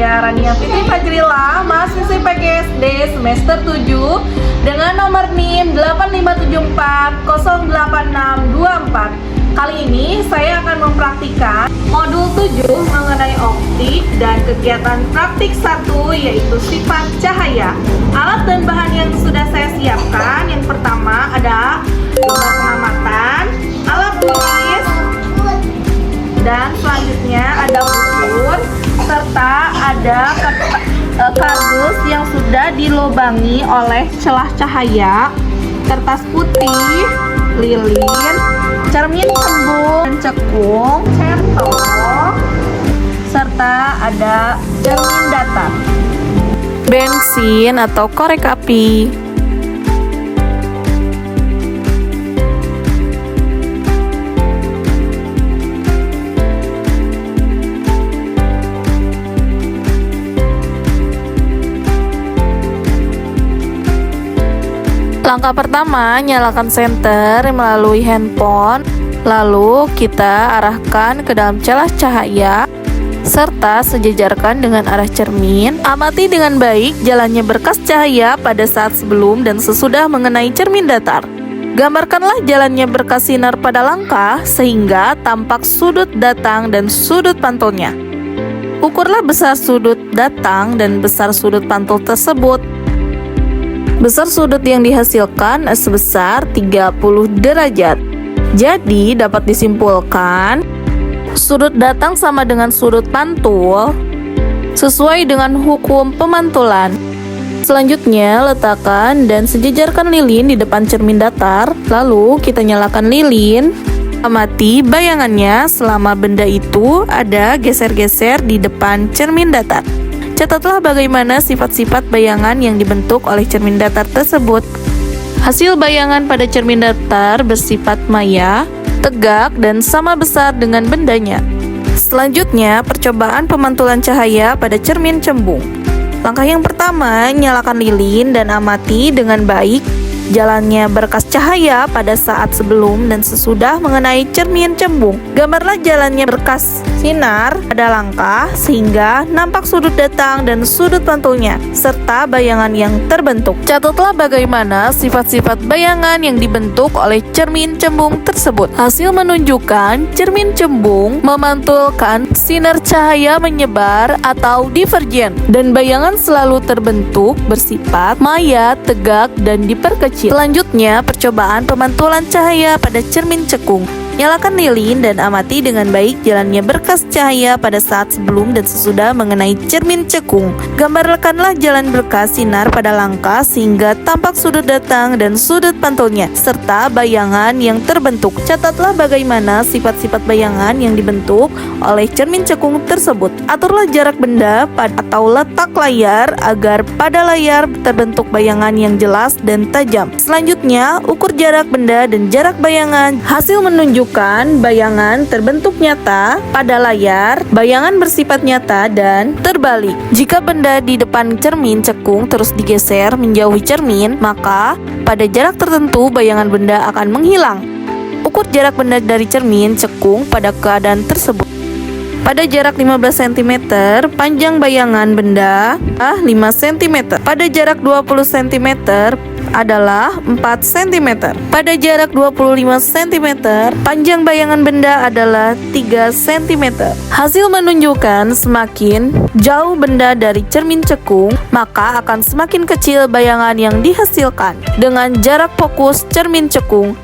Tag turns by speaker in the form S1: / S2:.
S1: saya Rania Fitri Fajrila, mahasiswi PGSD semester 7 dengan nomor NIM 85740864. Kali ini saya akan mempraktikkan modul 7 mengenai optik dan kegiatan praktik 1 yaitu sifat cahaya. Alat dan bahan yang sudah saya siapkan, yang pertama ada gambar pengamatan, alat tulis, dan selanjutnya ada ukur, serta ada kardus yang sudah dilubangi oleh celah cahaya, kertas putih, lilin, cermin cembung, cekung, centong, serta ada cermin datar, bensin atau korek api. Langkah pertama, nyalakan senter melalui handphone, lalu kita arahkan ke dalam celah cahaya, serta sejajarkan dengan arah cermin. Amati dengan baik jalannya berkas cahaya pada saat sebelum dan sesudah mengenai cermin datar. Gambarkanlah jalannya berkas sinar pada langkah sehingga tampak sudut datang dan sudut pantulnya. Ukurlah besar sudut datang dan besar sudut pantul tersebut. Besar sudut yang dihasilkan sebesar 30 derajat. Jadi dapat disimpulkan sudut datang sama dengan sudut pantul sesuai dengan hukum pemantulan. Selanjutnya letakkan dan sejajarkan lilin di depan cermin datar. Lalu kita nyalakan lilin. Amati bayangannya selama benda itu ada geser-geser di depan cermin datar. Catatlah bagaimana sifat-sifat bayangan yang dibentuk oleh cermin datar tersebut. Hasil bayangan pada cermin datar bersifat maya, tegak, dan sama besar dengan bendanya. Selanjutnya, percobaan pemantulan cahaya pada cermin cembung. Langkah yang pertama, nyalakan lilin dan amati dengan baik jalannya berkas cahaya pada saat sebelum dan sesudah mengenai cermin cembung. Gambarlah jalannya berkas sinar pada langkah sehingga nampak sudut datang dan sudut pantulnya, serta bayangan yang terbentuk. Catatlah bagaimana sifat-sifat bayangan yang dibentuk oleh cermin cembung tersebut. Hasil menunjukkan cermin cembung memantulkan sinar cahaya menyebar atau divergen, dan bayangan selalu terbentuk bersifat maya, tegak, dan diperkecil. Selanjutnya, percobaan pemantulan cahaya pada cermin cekung. Nyalakan lilin dan amati dengan baik jalannya berkas cahaya pada saat sebelum dan sesudah mengenai cermin cekung. Gambarkanlah jalan berkas sinar pada langkah sehingga tampak sudut datang dan sudut pantulnya, serta bayangan yang terbentuk. Catatlah bagaimana sifat-sifat bayangan yang dibentuk oleh cermin cekung tersebut. Aturlah jarak benda atau letak layar agar pada layar terbentuk bayangan yang jelas dan tajam. Selanjutnya, ukur jarak benda dan jarak bayangan. Hasil menunjukkan bayangan terbentuk nyata pada layar, bayangan bersifat nyata dan terbalik. Jika benda di depan cermin cekung terus digeser menjauhi cermin, maka pada jarak tertentu bayangan benda akan menghilang. Ukur jarak benda dari cermin cekung pada keadaan tersebut. Pada jarak 15 cm, panjang bayangan benda 5 cm. Pada jarak 20 cm adalah 4 cm. Pada jarak 25 cm, panjang bayangan benda adalah 3 cm. Hasil menunjukkan semakin jauh benda dari cermin cekung, maka akan semakin kecil bayangan yang dihasilkan. Dengan jarak fokus cermin cekung